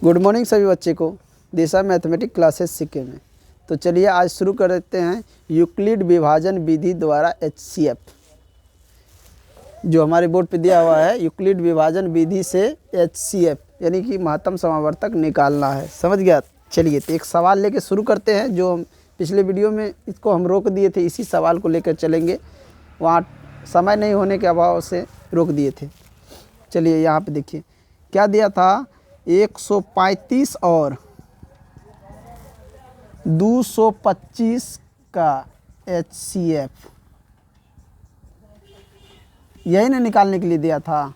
Good morning सभी बच्चे को दिशा मैथमेटिक्स क्लासेस सीखे में। तो चलिए आज शुरू कर देते हैं यूक्लिड विभाजन विधि द्वारा HCF, जो हमारे बोर्ड पे दिया हुआ है। यूक्लिड विभाजन विधि से HCF यानी कि महत्तम समावर्तक निकालना है। समझ गया? चलिए तो एक सवाल लेके शुरू करते हैं, जो हम पिछले वीडियो में इसको हम रोक दिए थे। इसी सवाल को लेकर चलेंगे, वहाँ समय नहीं होने के अभाव से रोक दिए थे। चलिए यहाँ पे देखिए क्या दिया था, 135 और 225 का HCF, यही ना निकालने के लिए दिया था।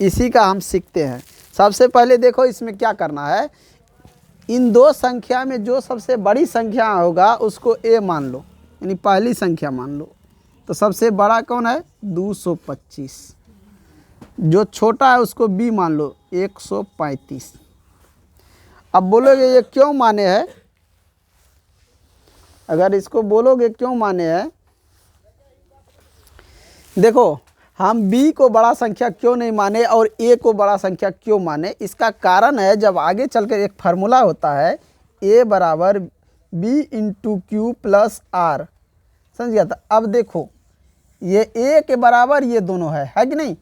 इसी का हम सीखते हैं। सबसे पहले देखो इसमें क्या करना है, इन दो संख्या में जो सबसे बड़ी संख्या होगा उसको A मान लो, यानी पहली संख्या मान लो। तो सबसे बड़ा कौन है? 225। जो छोटा है उसको B मान लो, 135। अब बोलोगे ये क्यों माने हैं? अगर इसको बोलोगे क्यों माने हैं, देखो हम B को बड़ा संख्या क्यों नहीं माने और A को बड़ा संख्या क्यों माने, इसका कारण है जब आगे चलकर एक फार्मूला होता है A बराबर B into Q plus R। समझ गया? था। अब देखो ये A के बराबर ये दोनों है कि नहीं?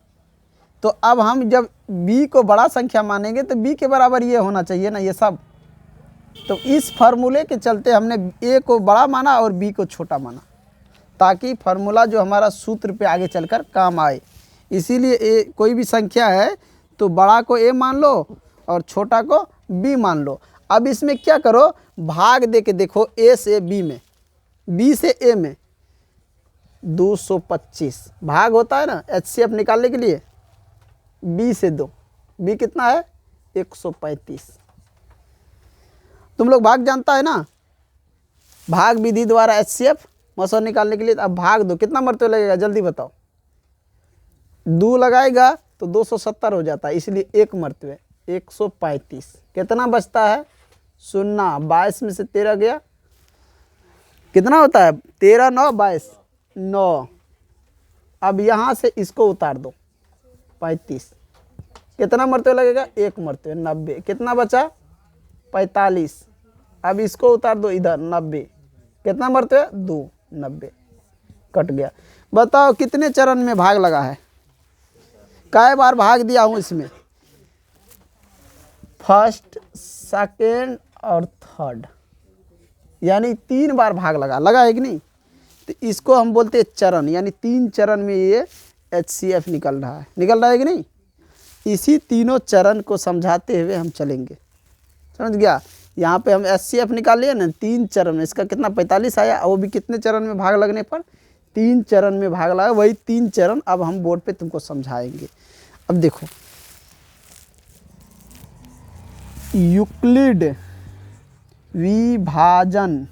तो अब हम जब B को बड़ा संख्या मानेंगे तो B के बराबर ये होना चाहिए ना, ये सब। तो इस फार्मूले के चलते हमने A को बड़ा माना और B को छोटा माना, ताकि फार्मूला जो हमारा सूत्र पे आगे चलकर काम आए। इसीलिए कोई भी संख्या है तो बड़ा को A मान लो और छोटा को B मान लो। अब इसमें क्या करो, भाग दे के देखो A से B में, B से A में। 225 भाग होता है ना HCF निकालने के लिए, B से 2, B कितना है? 135। तुम लोग भाग जानता है ना, भाग विधि द्वारा HCF मसौर निकालने के लिए। अब भाग दो, कितना मरतबे लगेगा जल्दी बताओ? 2 लगाएगा तो 270 हो जाता है, इसलिए एक मरतबे 135। कितना बचता है? 0। 22 में से 13 गया, कितना होता है? 13 9 22 9। अब यहाँ से इसको उतार दो, 35। कितना मरतबे लगेगा? एक मरतबे, 90। कितना बचा? 45। अब इसको उतार दो इधर, 90। कितना मरतबे? 2, 90। कट गया। बताओ कितने चरण में भाग लगा है? कै बार भाग दिया हूँ इसमें? फर्स्ट, सेकेंड और थर्ड, यानी 3 बार भाग लगा है कि नहीं? तो इसको हम बोलते हैं चरण, यानी 3 चरण में ये HCF निकल रहा है कि नहीं? इसी तीनों चरण को समझाते हुए हम चलेंगे। समझ गया? यहाँ पे हम HCF निकाल लिए ना 3 चरण में। इसका कितना 45 आया, वो भी कितने चरण में भाग लगने पर? 3 चरण में भाग लगा। वही 3 चरण अब हम बोर्ड पे तुमको समझाएंगे। अब देखो यूक्लिड विभाजन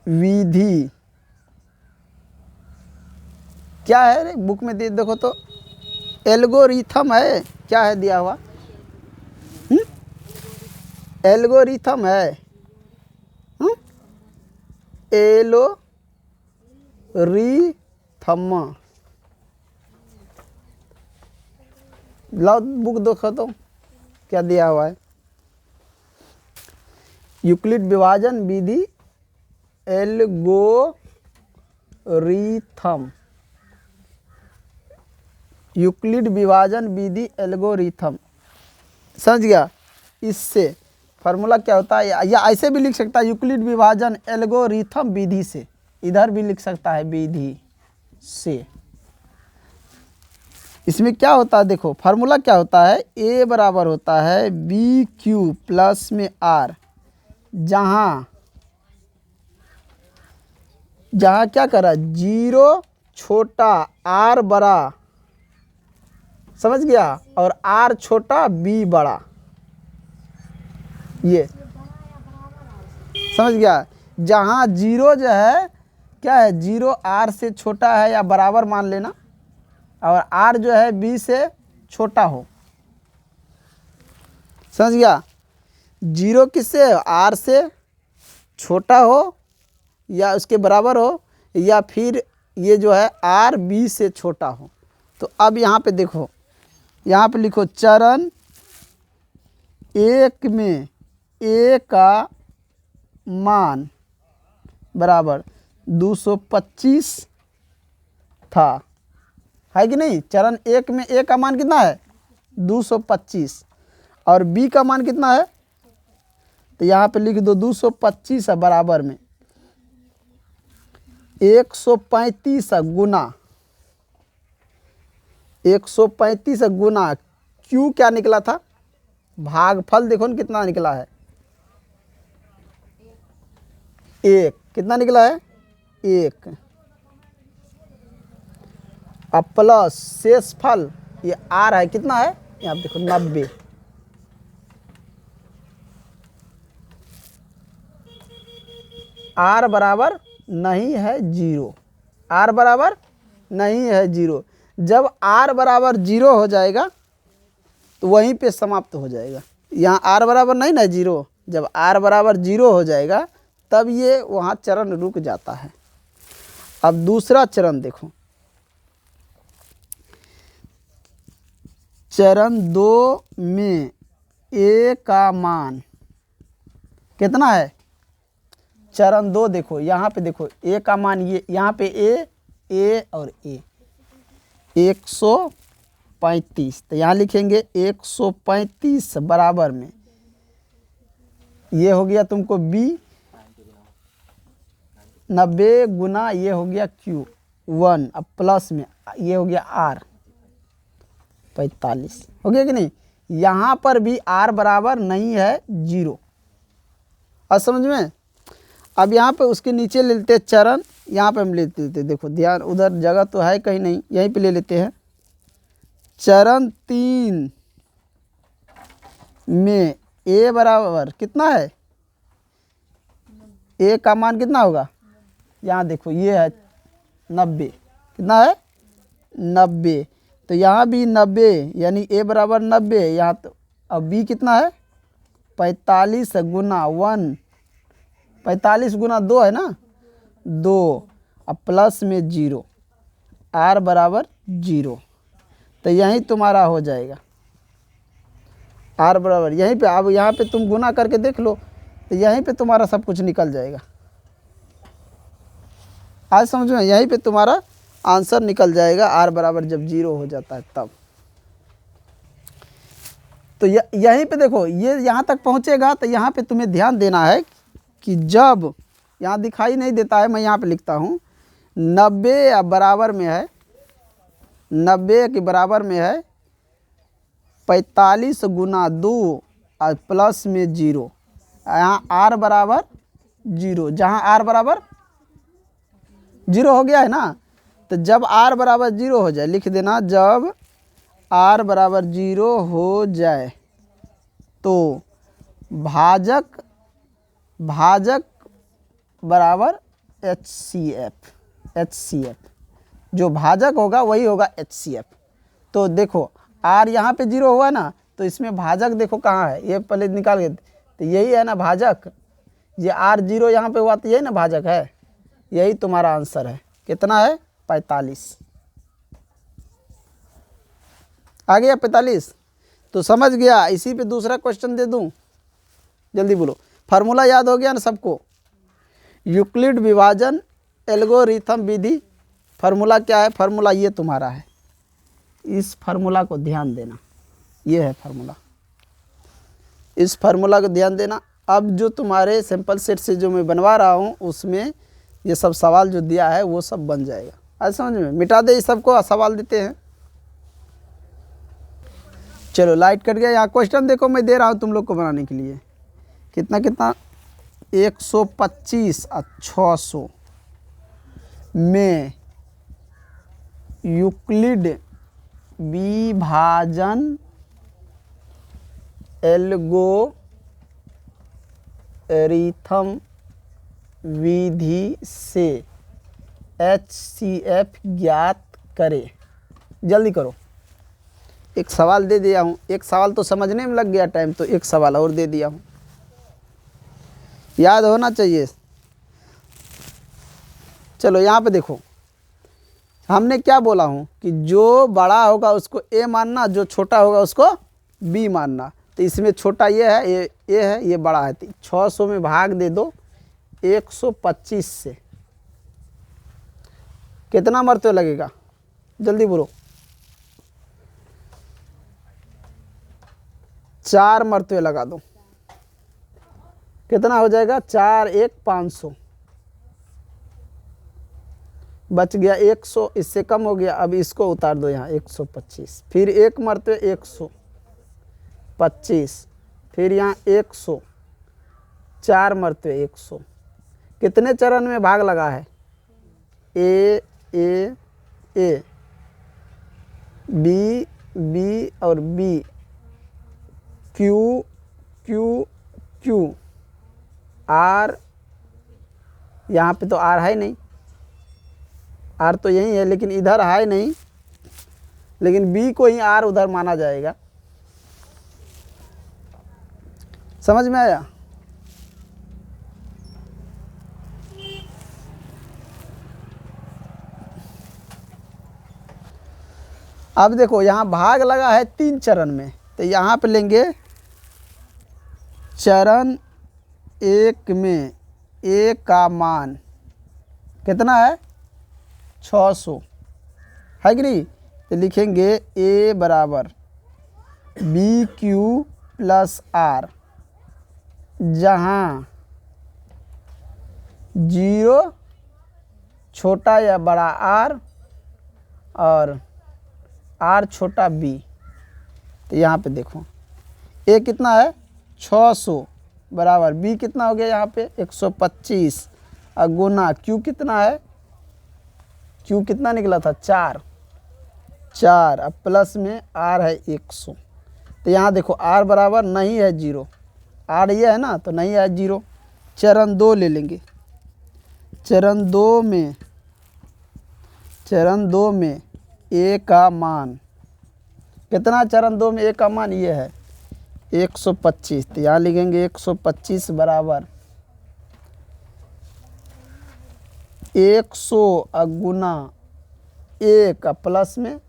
विधि क्या है रे? बुक में दे देखो तो, एल्गोरिथम है। क्या है दिया हुआ? एल्गोरिथम है। एलोरिथम। लाओ बुक देखो तो क्या दिया हुआ है। यूक्लिड विभाजन विधि एल्गोरिथम, यूक्लिड विभाजन विधि एल्गोरिथम। समझ गया? इससे फार्मूला क्या होता है, या ऐसे भी लिख सकता है यूक्लिड विभाजन एल्गोरिथम विधि से, इधर भी लिख सकता है विधि से। इसमें क्या होता है देखो, फार्मूला क्या होता है, A बराबर होता है BQ प्लस में R, जहाँ क्या करा, 0 छोटा R बड़ा। समझ गया? और R छोटा B बड़ा, ये समझ गया? जहाँ 0 जो है क्या है, 0 R से छोटा है या बराबर मान लेना, और R जो है B से छोटा हो। समझ गया? 0 किससे? R से छोटा हो या उसके बराबर हो, या फिर ये जो है R B से छोटा हो। तो अब यहाँ पे देखो यहाँ पे लिखो चरण 1 में ए का मान बराबर 225 था, है कि नहीं। चरण 1 में ए का मान कितना है 225 और बी का मान कितना है, तो यहाँ पे लिख दो 225 है बराबर में 135 गुना 135 गुना क्यू क्या निकला था, भागफल देखो ना कितना निकला है 1, कितना निकला है 1, अब प्लस शेष फल ये आर है, कितना है यहाँ देखो 90, आर बराबर नहीं है 0, आर बराबर नहीं है 0। जब आर बराबर 0 हो जाएगा तो वहीं पे समाप्त हो जाएगा। यहाँ आर बराबर नहीं ना 0, जब आर बराबर 0 हो जाएगा तब ये वहाँ चरण रुक जाता है। अब दूसरा चरण देखो, चरण 2 में ए का मान कितना है, चरण 2 देखो यहाँ पे देखो ए का मान ये यहाँ पे ए और ए 135, तो यहाँ लिखेंगे 135 बराबर में ये हो गया तुमको बी 90 गुना ये हो गया क्यू 1, अब प्लस में ये हो गया आर 45, हो गया कि नहीं। यहाँ पर भी आर बराबर नहीं है 0, और समझ में। अब यहाँ पे उसके नीचे ले लेते हैं चरण, यहाँ पे हम ले लेते हैं, देखो ध्यान उधर जगह तो है कहीं नहीं, यहीं पे ले लेते हैं। चरण 3 में ए बराबर कितना है, ए का मान कितना होगा, यहाँ देखो ये है 90, कितना है 90, तो यहाँ भी 90 यानी ए बराबर 90, यहाँ तो अब बी कितना है 45 गुना 1, 45 गुना 2 है ना 2, अब प्लस में 0, आर बराबर 0, तो यहीं तुम्हारा हो जाएगा आर बराबर यहीं पे। अब यहाँ पे तुम गुना करके देख लो तो यहीं पे तुम्हारा सब कुछ निकल जाएगा। आज समझ में, यहीं पे तुम्हारा आंसर निकल जाएगा आर बराबर जब 0 हो जाता है तब। तो यहीं पे देखो ये यहाँ तक पहुँचेगा तो यहाँ पे तुम्हें ध्यान देना है कि जब यहाँ दिखाई नहीं देता है, मैं यहाँ पे लिखता हूँ 90 बराबर में है 90 के बराबर में है 45 गुना 2 और प्लस में 0, यहाँ आर बराबर 0, जहाँ आर बराबर 0 हो गया है ना, तो जब आर बराबर 0 हो जाए लिख देना, जब आर बराबर 0 हो जाए तो भाजक बराबर HCF, जो भाजक होगा वही होगा HCF। तो देखो आर यहाँ पे 0 हुआ ना, तो इसमें भाजक देखो कहाँ है, ये पहले निकाल के, तो यही है ना भाजक, ये आर 0 यहाँ पे हुआ तो यही ना भाजक है, यही तुम्हारा आंसर है। कितना है 45, आ गया 45, तो समझ गया। इसी पे दूसरा क्वेश्चन दे दूं, जल्दी बोलो। फार्मूला याद हो गया ना सबको, यूक्लिड विभाजन एल्गोरिथम विधि, फार्मूला क्या है, फार्मूला ये तुम्हारा है, इस फार्मूला को ध्यान देना, ये है फार्मूला, इस फार्मूला को ध्यान देना। अब जो तुम्हारे सैंपल सेट से जो मैं बनवा रहा हूँ उसमें ये सब सवाल जो दिया है वो सब बन जाएगा। आज समझ में, मिटा दे इस सबको, सवाल देते हैं। चलो लाइट कट गया। यहाँ क्वेश्चन देखो मैं दे रहा हूँ तुम लोग को बनाने के लिए, कितना 125 और 600 में यूक्लिड विभाजन एल्गोरिथम विधि से HCF ज्ञात करें। जल्दी करो, एक सवाल दे दिया हूँ, एक सवाल तो समझने में लग गया टाइम, तो एक सवाल और दे दिया हूँ, याद होना चाहिए। चलो यहाँ पे देखो, हमने क्या बोला हूँ कि जो बड़ा होगा उसको ए मानना, जो छोटा होगा उसको बी मानना। तो इसमें छोटा ये है, ये है, ये बड़ा है। तो 600 में भाग दे दो 125 से, कितना मरते लगेगा? जल्दी बोलो। 4 मरते लगा दो, कितना हो जाएगा? 4 1 500, बच गया 100, इससे कम हो गया। अब इसको उतार दो यहाँ 125, फिर 1 मरते 125, फिर यहाँ 100, 4 मरते 100। कितने चरण में भाग लगा है? A A A, B B और B, Q Q Q, R, यहाँ पे तो आर है नहीं, आर तो यही है लेकिन इधर है नहीं, लेकिन बी को ही आर उधर माना जाएगा। समझ में आया? अब देखो यहाँ भाग लगा है 3 चरण में, तो यहाँ पे लेंगे चरण 1 में ए का मान कितना है? 600 है कि नहीं? तो लिखेंगे ए बराबर बी क्यू प्लस आर, जहाँ 0 छोटा या बड़ा आर और आर छोटा बी। तो यहाँ पे देखो ए कितना है? 600 बराबर बी कितना हो गया यहाँ पे? 125, और गुना क्यू कितना है? क्यू कितना निकला था? 4, अब प्लस में आर है 100। तो यहाँ देखो आर बराबर नहीं है 0, आर ये है ना, तो नहीं है 0। चरण 2 ले लेंगे। चरण 2 में ए का मान कितना? चरण 2 में ए का मान ये है 125। तो यहाँ लिखेंगे 125 बराबर 100 गुना 1 प्लस में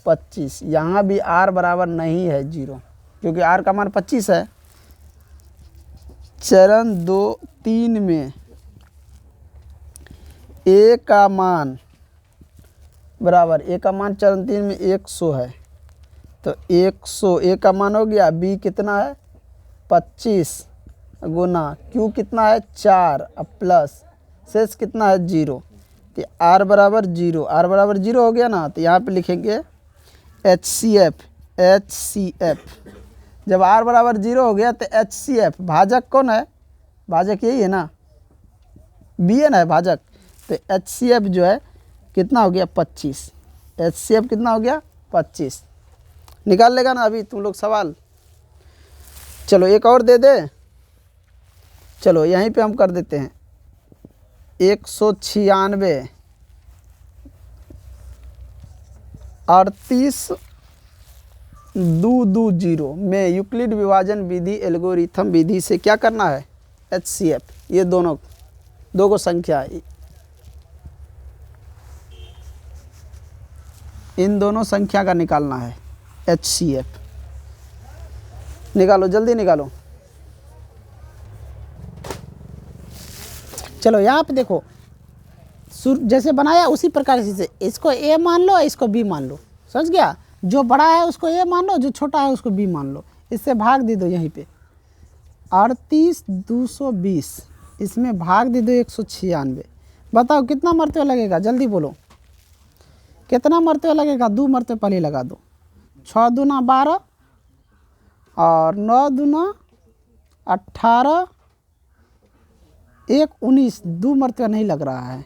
25। यहाँ भी आर बराबर नहीं है 0, क्योंकि आर का मान 25 है। चरण 3 में ए का मान बराबर, ए का मान चरण 3 में 100 है, तो 100 ए का मान हो गया। बी कितना है? 25 गुना क्यू कितना है? 4 प्लस शेष कितना है? 0। तो आर बराबर 0, आर बराबर 0 हो गया ना। तो यहाँ पे लिखेंगे HCF। जब आर बराबर 0 हो गया तो HCF भाजक कौन है? भाजक यही है ना, बी है ना भाजक। तो HCF जो है कितना हो गया? 25। HCF कितना हो गया? 25। निकाल लेगा ना अभी तुम लोग सवाल? चलो एक और दे दे। चलो यहीं पे हम कर देते हैं 196 38,220 में यूक्लिड विभाजन विधि एल्गोरिथम विधि से क्या करना है? HCF। ये दोनों दो को संख्या है, इन दोनों संख्या का निकालना है HCF। निकालो जल्दी निकालो। चलो यहाँ पे देखो जैसे बनाया उसी प्रकार से इसको ए मान लो, इसको बी मान लो। समझ गया? जो बड़ा है उसको ए मान लो, जो छोटा है उसको बी मान लो। इससे भाग दे दो यहीं पे 38,220, इसमें भाग दे दो 196। बताओ कितना मरते लगेगा? जल्दी बोलो कितना मरते लगेगा? 2 मरते पहले लगा दो। 6 दूना 12 और 9 दूना 18, 1 19, 2 मरते नहीं लग रहा है,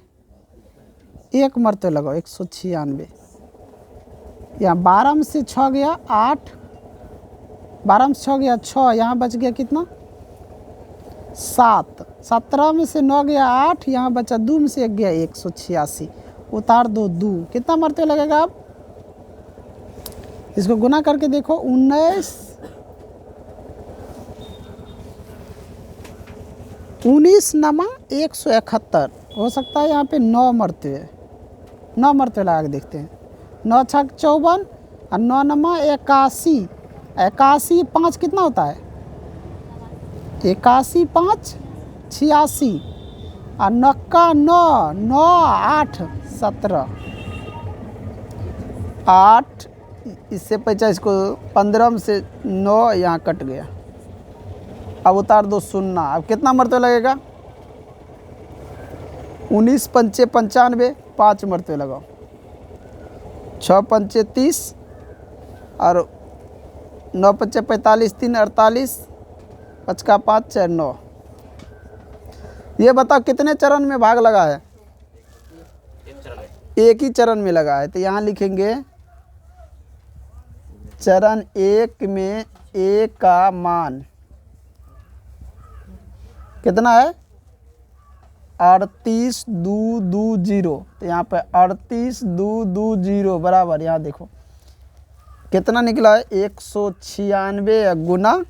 1 मरते लगाओ 196। यहाँ 12 में से 6 गया 8, 12 में से 6 गया 6, यहाँ बच गया कितना? 7, 17 में से 9 गया 8, यहाँ बचा 2 में से 1 गया 186। उतार दो 2, कितना मरते लगेगा? अब इसको गुना करके देखो 19 नमा 171, हो सकता है यहाँ पे 9 मरते हैं। 9 मरतबे लगा के देखते हैं। 9 छक 54 और 9 नमा 81। 81 5 कितना होता है? 81 5 86 और 9 का 9 9 8 17 8 इससे 50 को 15 से 9 यहाँ कट गया। अब उतार दो 0। अब कितना मरतबे लगेगा? 19 पंचे 95 5 मरतबे लगाओ। 6 पंचे 30 और 9 पंचे 45 3 48 5 का 5 4 9। ये बताओ कितने चरण में भाग लगा है? एक ही चरण में लगा है। तो यहाँ लिखेंगे चरण 1 में A का मान कितना है? 38,220। तो यहाँ पे 38,220 बराबर, यहाँ देखो कितना निकला है? 196 गुना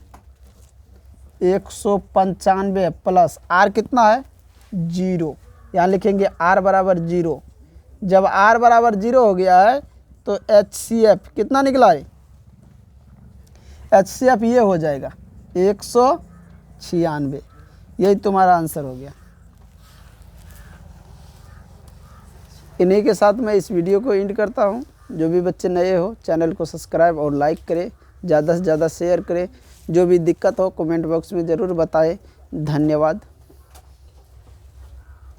195 प्लस R कितना है? 0। यहाँ लिखेंगे R बराबर 0। जब R बराबर 0 हो गया है तो HCF कितना निकला है? HCF ये हो जाएगा 196। यही तुम्हारा आंसर हो गया। इन्हीं के साथ मैं इस वीडियो को एंड करता हूँ। जो भी बच्चे नए हो चैनल को सब्सक्राइब और लाइक करें, ज़्यादा से ज़्यादा शेयर करें। जो भी दिक्कत हो कमेंट बॉक्स में ज़रूर बताएं। धन्यवाद।